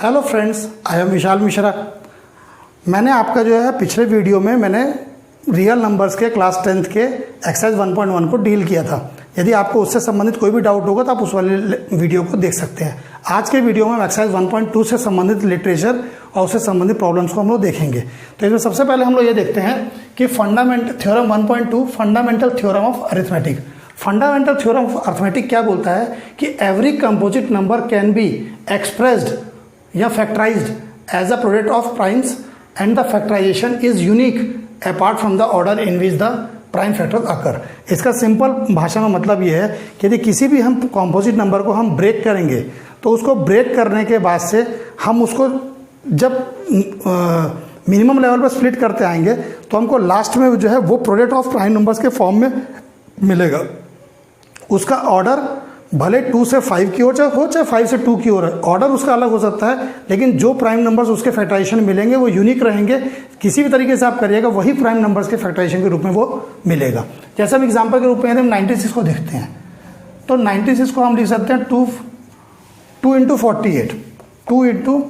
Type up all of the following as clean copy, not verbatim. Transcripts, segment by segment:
Hello friends, I am Vishal Mishra. मैंने आपका जो है पिछले वीडियो में मैंने रियल नंबर्स के क्लास 10th के एक्सरसाइज 1.1 को डील किया था। यदि आपको उससे संबंधित कोई भी डाउट होगा तो आप उस वाले वीडियो को देख सकते हैं। आज के वीडियो में हम एक्सरसाइज 1.2 से संबंधित लिटरेचर और उससे संबंधित प्रॉब्लम्स को हम लोग देखेंगे। तो इसमें सबसे पहले हम लोग ये देखते हैं कि theorem 1.2 fundamental theorem of arithmetic. Fundamental theorem of arithmetic क्या बोलता है कि every composite number can be expressed या factorized as a product of primes and the factorization is unique apart from the order in which the prime factor occur. इसका simple भाषा में मतलब ये है कि यदि किसी भी हम कॉम्पोजिट नंबर को हम ब्रेक करेंगे तो उसको ब्रेक करने के बाद से हम उसको जब मिनिमम लेवल पर स्प्लिट करते आएंगे तो हमको लास्ट में जो है वो प्रोडक्ट ऑफ प्राइम नंबर्स के फॉर्म में मिलेगा। उसका ऑर्डर भले 2 से 5 की हो चाहे 5 से 2 की हो, ऑर्डर उसका अलग हो सकता है, लेकिन जो प्राइम नंबर्स उसके फैक्टराइजेशन मिलेंगे वो यूनिक रहेंगे। किसी भी तरीके से आप करिएगा वही प्राइम नंबर्स के फैक्टराइजेशन के रूप में वो मिलेगा। जैसे हम एग्जांपल के रूप में हम 96 को देखते हैं तो 96 को हम लिख सकते हैं 2 इंटू 48, 2 इंटू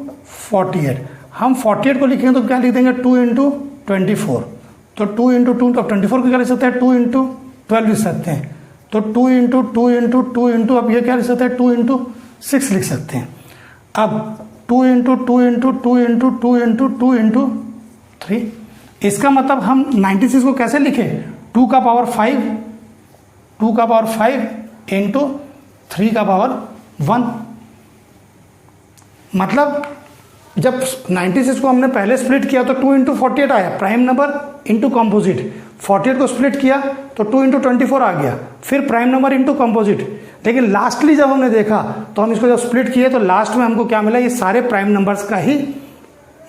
48। हम 48 को लिखेंगे तो क्या लिख देंगे 2 इंटू 24। तो 2 इंटू 2 तो 24 को क्या लिख सकते हैं 2 इंटू 12 लिख सकते हैं। तो 2 इंटू 2 इंटू 2 इंटू अब ये क्या लिख सकते हैं 2 इंटू 6 लिख सकते हैं। अब 2 into 2 into 2 into 2 into 2 into 3। इसका मतलब हम 96 को कैसे लिखें 2 का पावर 5, 2 का पावर 5 इंटू 3 का पावर 1। मतलब जब 96 को हमने पहले स्प्लिट किया तो 2 इंटू 48 आया, प्राइम नंबर इंटू कॉम्पोजिट। 48 को स्प्लिट किया तो 2 इंटू 24 आ गया, फिर प्राइम नंबर इंटू कॉम्पोजिट। लेकिन लास्टली जब हमने देखा तो हम इसको जब स्प्लिट किए तो लास्ट में हमको क्या मिला, ये सारे प्राइम नंबर्स का ही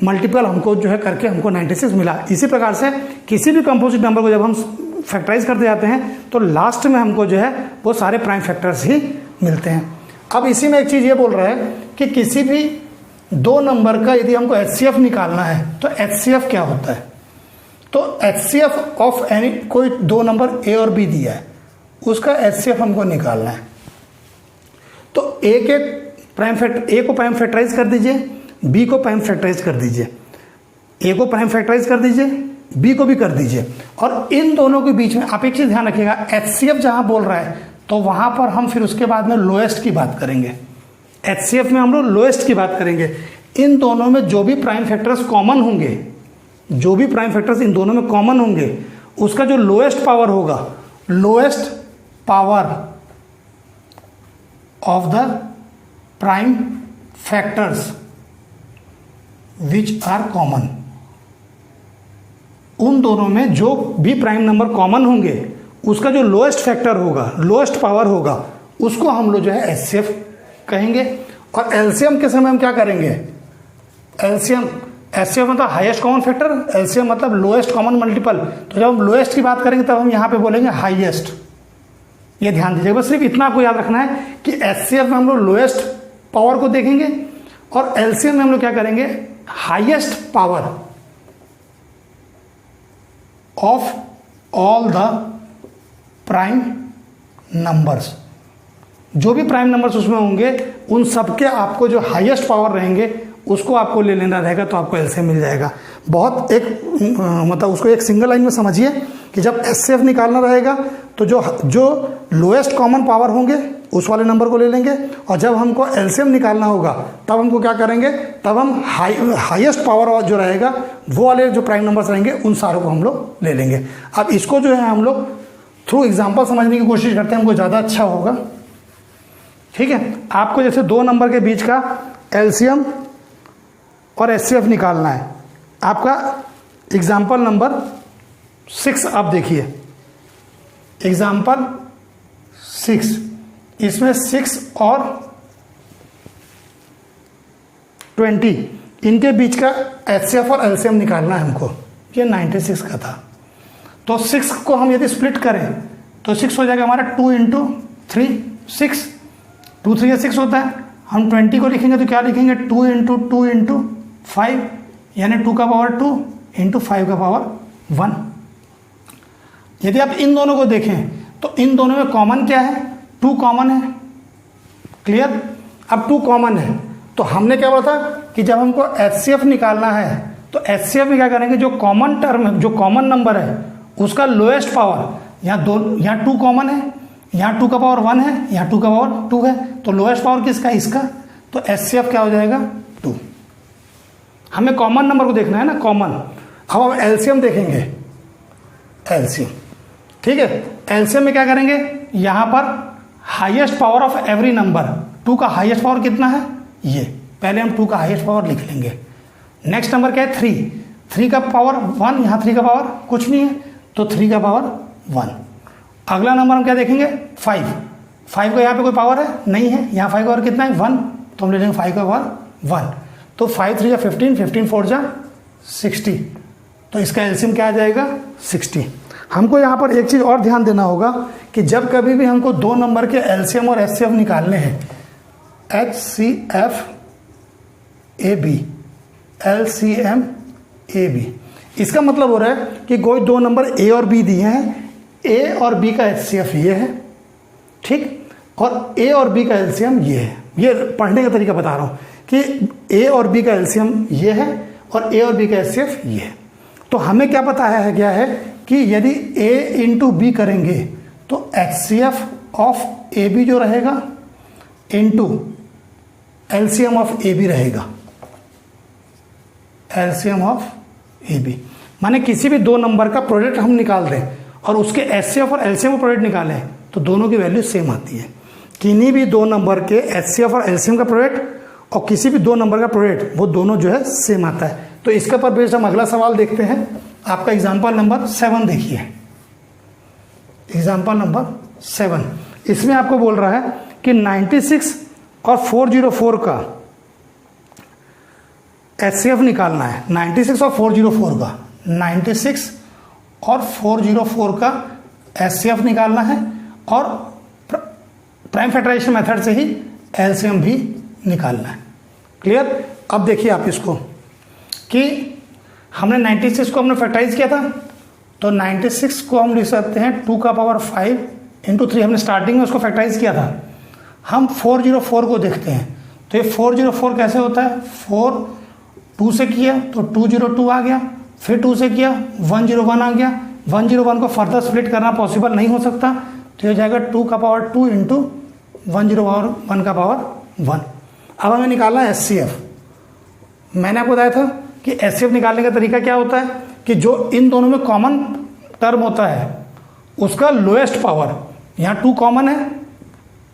मल्टीपल हमको जो है करके हमको 96 मिला। इसी प्रकार से किसी भी कंपोजिट नंबर को जब हम फैक्टराइज करते जाते हैं तो लास्ट में हमको जो है वो सारे प्राइम फैक्टर्स ही मिलते हैं। अब इसी में एक चीज़ ये बोल रहा है कि किसी भी दो नंबर का यदि हमको HCF निकालना है तो HCF क्या होता है। तो HCF ऑफ एनी, कोई दो नंबर A और B दिया है उसका HCF हमको निकालना है। तो A को प्राइम फैक्टराइज कर दीजिए, B को प्राइम फैक्टराइज कर दीजिए, A को प्राइम फैक्टराइज कर दीजिए, B को भी कर दीजिए। और इन दोनों के बीच में आप एक चीज ध्यान रखिएगा, HCF जहां बोल रहा है तो वहां पर हम फिर उसके बाद में लोएस्ट की बात करेंगे। HCF में हम लोग लोएस्ट की बात करेंगे। इन दोनों में जो भी प्राइम फैक्टर्स कॉमन होंगे, जो भी प्राइम फैक्टर्स इन दोनों में कॉमन होंगे, उसका जो लोएस्ट पावर होगा, lowest power of the prime factors which are common, उन दोनों में जो भी प्राइम नंबर कॉमन होंगे उसका जो लोएस्ट फैक्टर होगा, लोएस्ट पावर होगा, उसको हम लोग जो है HCF कहेंगे। और एलसीएम के समय हम क्या करेंगे, HCF मतलब हाईएस्ट कॉमन फैक्टर, LCM मतलब लोएस्ट कॉमन मल्टीपल। तो जब हम लोएस्ट की बात करेंगे तब हम यहाँ पे बोलेंगे हाईएस्ट। ये ध्यान दीजिएगा, बस सिर्फ इतना आपको याद रखना है कि HCF में हम लोग लोएस्ट पावर को देखेंगे और LCM में हम लोग क्या करेंगे, highest power of all the prime numbers. जो भी प्राइम नंबर्स उसमें होंगे उन सबके आपको जो हाईएस्ट पावर रहेंगे उसको आपको ले लेना रहेगा, तो आपको LCM मिल जाएगा। बहुत एक मतलब उसको एक सिंगल लाइन में समझिए कि जब HCF निकालना रहेगा तो जो लोएस्ट कॉमन पावर होंगे उस वाले नंबर को ले लेंगे, और जब हमको LCM निकालना होगा तब हमको क्या करेंगे, तब हम हाईएस्ट पावर जो रहेगा वो वाले जो प्राइम नंबर्स रहेंगे उन सारों को हम लोग ले लेंगे। अब इसको जो है हम लोग थ्रू एग्जाम्पल समझने की कोशिश करते हैं, हमको ज़्यादा अच्छा होगा। ठीक है, आपको जैसे दो नंबर के बीच का LCM और HCF निकालना है। आपका एग्जाम्पल नंबर 6 आप देखिए, एग्जाम्पल 6, इसमें 6 और 20 इनके बीच का HCF और LCM निकालना है हमको। ये 96 का था। तो 6 को हम यदि स्प्लिट करें तो 6 हो जाएगा हमारा 2 इंटू 3, 6, 2 3 6 होता है। हम 20 को लिखेंगे तो क्या लिखेंगे 2 इंटू 2 इंटू 5, यानी 2 का पावर 2 इंटू 5 का पावर 1। यदि आप इन दोनों को देखें तो इन दोनों में कॉमन क्या है, 2 कॉमन है। क्लियर। अब 2 कॉमन है तो हमने क्या बोला था कि जब हमको HCF निकालना है तो HCF में क्या करेंगे, जो कॉमन टर्म है, जो कॉमन नंबर है उसका लोएस्ट पावर, यहाँ 2 कॉमन है, यहाँ 2 का पावर 1 है, यहाँ 2 का पावर 2 है, तो लोएस्ट पावर किसका है, इसका। तो HCF क्या हो जाएगा 2। हमें कॉमन नंबर को देखना है ना, कॉमन। अब हम एलसीएम देखेंगे, एलसीएम, ठीक है। एलसीएम में क्या करेंगे, यहाँ पर highest power of every number, 2 का हाईएस्ट पावर कितना है, ये पहले हम 2 का हाईएस्ट पावर लिख लेंगे। नेक्स्ट नंबर क्या है 3 का पावर 1, यहाँ 3 का पावर कुछ नहीं है तो 3 का पावर 1। अगला नंबर हम क्या देखेंगे 5 का यहाँ पे कोई पावर है नहीं है, यहाँ 5 का पावर कितना है 1, तो हम ले लेंगे 5 का पावर 1। तो 5 3 जा 15, 15 4 जा 60, तो इसका एलसीएम क्या आ जाएगा 60। हमको यहाँ पर एक चीज़ और ध्यान देना होगा कि जब कभी भी हमको 2 नंबर के एलसीएम और एचसीएफ निकालने हैं, HCF AB LCM AB, इसका मतलब हो रहा है कि कोई 2 नंबर A और B दिए हैं, A और B का HCF ये है, ठीक, और A और B का LCM ये है। ये पढ़ने का तरीका बता रहा हूँ कि A और B का LCM ये है और A और B का HCF ये है। तो हमें क्या पता है क्या है कि यदि A इंटू B करेंगे तो HCF ऑफ AB जो रहेगा इंटू LCM ऑफ AB रहेगा, LCM ऑफ AB। माने किसी भी 2 नंबर का प्रोडक्ट हम निकाल दें और उसके HCF और LCM का प्रोडक्ट निकालें तो दोनों की वैल्यू सेम आती है। किन्हीं भी 2 नंबर के HCF और LCM का प्रोडक्ट और किसी भी 2 नंबर का प्रोडक्ट, वो दोनों जो है सेम आता है। तो इसके पर बेस्ड हम अगला सवाल देखते हैं। आपका एग्जाम्पल नंबर 7 देखिए, एग्जाम्पल नंबर 7। इसमें आपको बोल रहा है कि 96 और 404 का HCF निकालना है। 96 और 404 का, 96 और 404 का HCF निकालना है और प्राइम फैक्टराइजेशन मेथड से ही LCM भी निकालना है। क्लियर। अब देखिए आप इसको कि हमने 96 को हमने फैक्टराइज किया था, तो 96 को हम लिख सकते हैं 2 का पावर 5 इंटू 3, हमने स्टार्टिंग में उसको फैक्टराइज किया था। हम 404 को देखते हैं, तो ये 404 कैसे होता है, 4 2 से किया तो 202 आ गया, फिर 2 से किया 101 आ गया। 101 को फर्दर स्प्लिट करना पॉसिबल नहीं हो सकता, तो ये जाएगा 2 का पावर 2 इंटू 101 का पावर 1। अब हमें निकालना है HCF। मैंने आपको बताया था कि HCF निकालने का तरीका क्या होता है कि जो इन दोनों में कॉमन टर्म होता है उसका लोएस्ट पावर, यहाँ 2 कॉमन है,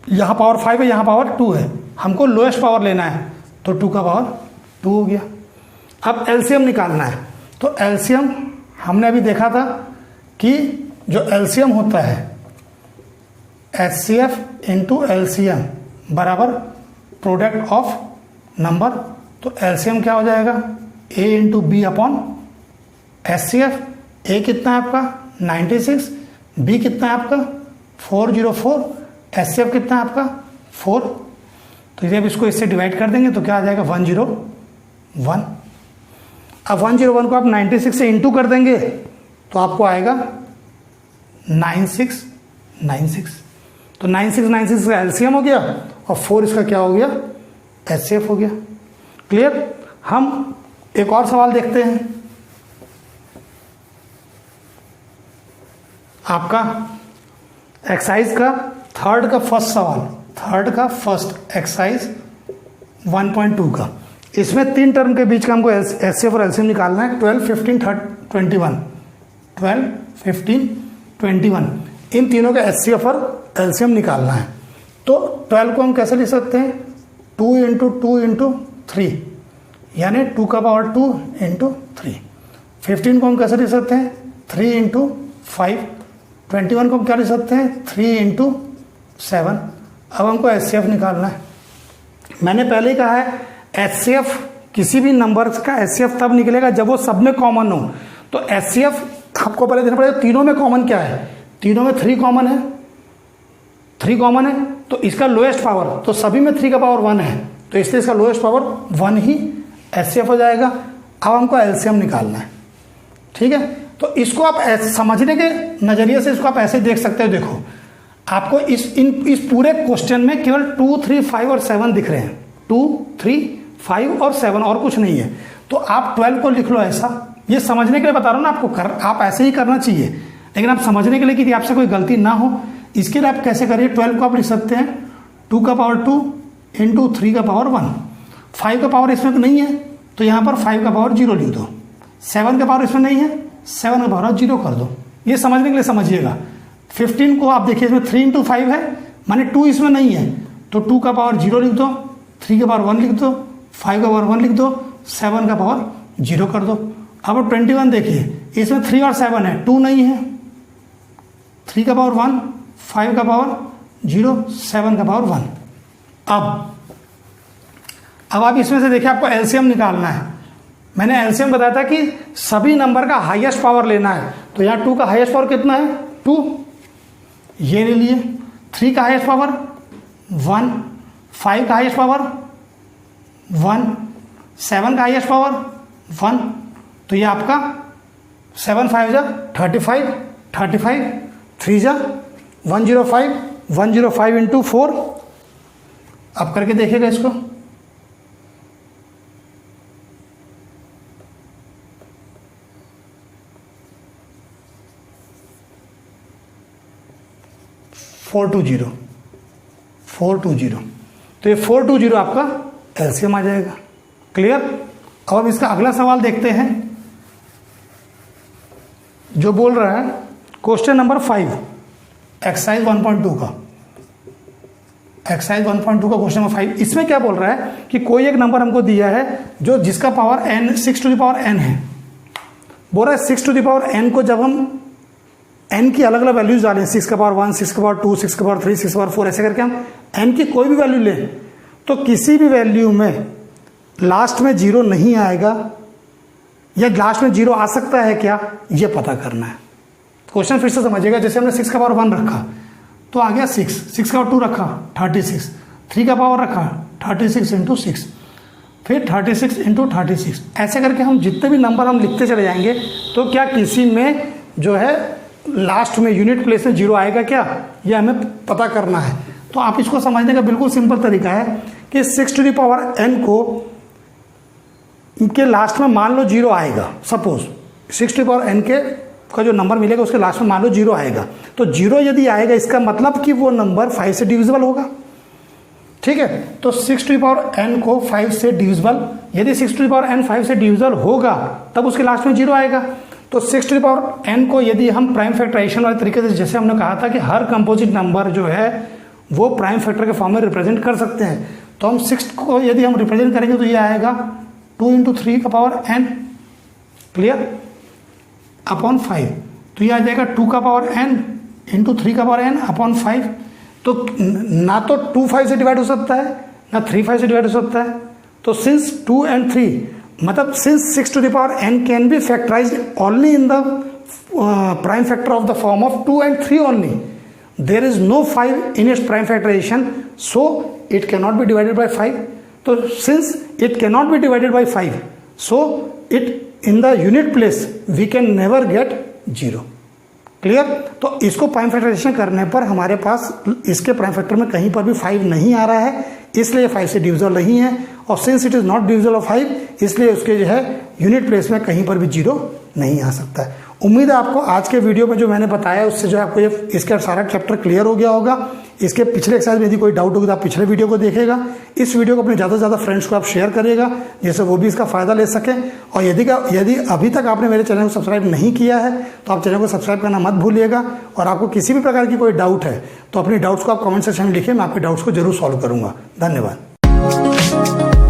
यहाँ पावर 5 है, यहाँ पावर 2 है, हमको लोएस्ट पावर लेना है तो 2 का पावर 2 हो गया। अब LCM निकालना है, तो LCM हमने अभी देखा था कि जो LCM होता है HCF इंटू LCM बराबर प्रोडक्ट ऑफ नंबर, तो LCM क्या हो जाएगा A into B upon HCF। A कितना है आपका 96, B कितना है आपका 404, HCF कितना है आपका 4। तो जब इसको इससे डिवाइड कर देंगे तो क्या आ जाएगा 101। अब 101 को आप 96 से इंटू कर देंगे तो आपको आएगा 9696। तो 9696 का LCM हो गया और 4 इसका क्या हो गया HCF हो गया। क्लियर। हम एक और सवाल देखते हैं। आपका एक्सरसाइज का थर्ड का फर्स्ट सवाल, थर्ड का फर्स्ट एक्सरसाइज 1.2 का। इसमें 3 टर्म के बीच का हमको HCF और LCM निकालना है। 12 15 21, 12 15 21, इन तीनों का HCF और LCM निकालना है। तो 12 को हम कैसे लिख सकते हैं 2 इंटू 2 इंटू 3, यानी 2 का पावर 2 इंटू 3। 15 को हम कैसे लिख सकते हैं 3 इंटू 5। 21 को हम क्या लिख सकते हैं 3 इंटू 7। अब हमको HCF निकालना है। मैंने पहले ही कहा है HCF किसी भी नंबर का HCF तब निकलेगा जब वो सब में कॉमन हो। तो HCF आपको पहले देना पड़ेगा तीनों में कॉमन क्या है, तीनों में 3 कॉमन है, 3 कॉमन है, तो इसका लोएस्ट पावर, तो सभी में 3 का पावर 1 है, तो इसलिए इसका लोएस्ट पावर 1 ही HCF हो जाएगा। अब हमको LCM निकालना है। ठीक है, तो इसको आप समझने के नज़रिए से इसको आप ऐसे देख सकते हो। देखो आपको इस पूरे क्वेश्चन में केवल 2 3 5 और 7 दिख रहे हैं, 2 3 5 और 7 और कुछ नहीं है। तो आप 12 को लिख लो ऐसा, ये समझने के लिए बता रहा हूँ ना आपको, आप ऐसे ही करना चाहिए, लेकिन आप समझने के लिए कि आपसे कोई गलती ना हो, इसके लिए आप कैसे करिए, 12 को आप लिख सकते हैं 2 का पावर 2 इंटू 3 का पावर 1। 5 का पावर इसमें नहीं है तो यहाँ पर 5 का पावर 0 लिख दो। 7 का पावर इसमें नहीं है, 7 का पावर 0 कर दो। ये समझने के लिए समझिएगा। 15 को आप देखिए इसमें 3 इंटू 5 है, माने 2 इसमें नहीं है, तो 2 का पावर 0 लिख दो, 3 का पावर 1 लिख दो, 5 का पावर 1 लिख दो, 7 का पावर 0 कर दो। अब 21 देखिए, इसमें 3 और 7 है, 2 नहीं है, 3 का पावर 1, 5 का पावर 0, 7 का पावर 1। अब आप इसमें से देखिए, आपको एलसीएम निकालना है। मैंने एलसीएम बताया था कि सभी नंबर का हाईएस्ट पावर लेना है, तो यहाँ 2 का हाईएस्ट पावर कितना है, 2, ये ले लिए। 3 का हाईएस्ट पावर 1, 5 का हाईएस्ट पावर 1, 7 का हाईएस्ट पावर 1, तो ये आपका 7 5 जा 35, 35 3 जा 105, 105 इंटू 4। अब करके देखिएगा इसको, फोर टू जीरो, तो ये 420 आपका एलसीएम आ जाएगा। क्लियर। अब हम इसका अगला सवाल देखते हैं, जो बोल रहा है क्वेश्चन नंबर 5 एक्सरसाइज 1.2 का, एक्सरसाइज 1.2 का क्वेश्चन नंबर 5। इसमें क्या बोल रहा है कि कोई एक नंबर हमको दिया है जो जिसका power n 6 to the power n है। बोल रहा है 6 टू द पावर n को जब हम n की अलग अलग वैल्यूज डालें, 6 का पावर 1, 6 का पावर 2, 6 का पावर 3, 6 का पावर 4, ऐसे करके हम n की कोई भी वैल्यू लें तो किसी भी वैल्यू में लास्ट में 0 नहीं आएगा या लास्ट में 0 आ सकता है क्या, ये पता करना है। क्वेश्चन फिर से समझिएगा। जैसे हमने 6 का पावर 1 रखा तो आ गया 6, 6 का पावर 2 रखा 36, 3 का पावर रखा 36 इंटू 6, फिर 36 इंटू 36, ऐसे करके हम जितने भी नंबर हम लिखते चले जाएंगे तो क्या किसी में जो है लास्ट में यूनिट प्लेस में 0 आएगा क्या, यह हमें पता करना है। तो आप इसको समझने का बिल्कुल सिंपल तरीका है कि 6 टू द पावर n को इनके लास्ट में मान लो 0 आएगा। Suppose 6 to the power n के का जो नंबर मिलेगा उसके लास्ट में मान लो 0 आएगा, तो 0 यदि आएगा इसका मतलब कि वो नंबर 5 से डिविजिबल होगा। ठीक है, तो 6 टू द पावर n को 5 से डिविजिबल, यदि 6 टू द पावर n 5 से डिविजिबल होगा तब उसके लास्ट में 0 आएगा। तो 6 टू द पावर n को यदि हम प्राइम फैक्टराइजेशन वाले तरीके से, जैसे हमने कहा था कि हर कंपोजिट नंबर जो है वो प्राइम फैक्टर के फॉर्म में रिप्रेजेंट कर सकते हैं, तो हम 6 को यदि हम रिप्रेजेंट करेंगे तो ये आएगा 2 इंटू 3 का पावर n, क्लियर, अपॉन 5। तो ये आ जाएगा 2 का पावर n इंटू 3 का पावर n अपॉन 5। तो ना तो 2 5 से डिवाइड हो सकता है ना 3 5 से डिवाइड हो सकता है। तो सिंस 2 एंड 3, मतलब since 6 to the power n can be factorized only in the prime factor of the form of 2 and 3 only, there is no 5 in its prime factorization, so it can not be divided by 5। तो since it can not be divided by 5, so it in the unit place we can never get 0। Clear. तो इसको prime factorisation करने पर हमारे पास इसके prime factor में कहीं पर भी 5 नहीं आ रहा है, इसलिए 5 से डिविजिबल नहीं है। और since it is not divisible of 5, इसलिए उसके जो है यूनिट प्लेस में कहीं पर भी 0 नहीं आ सकता है। उम्मीद है आपको आज के वीडियो में जो मैंने बताया उससे जो है आपको ये इसका सारा चैप्टर क्लियर हो गया होगा। इसके पिछले एक्सरसाइज में यदि कोई डाउट होगा तो आप पिछले वीडियो को देखेगा। इस वीडियो को अपने ज़्यादा से ज़्यादा फ्रेंड्स को आप शेयर करिएगा जिससे वो भी इसका फ़ायदा ले सकें। और यदि अभी तक आपने मेरे चैनल को सब्सक्राइब नहीं किया है तो आप चैनल को सब्सक्राइब करना मत भूलिएगा। और आपको किसी भी प्रकार की कोई डाउट है तो अपने डाउट्स को आप कमेंट सेक्शन में लिखिए, मैं आपके डाउट्स को जरूर सॉल्व करूँगा। धन्यवाद।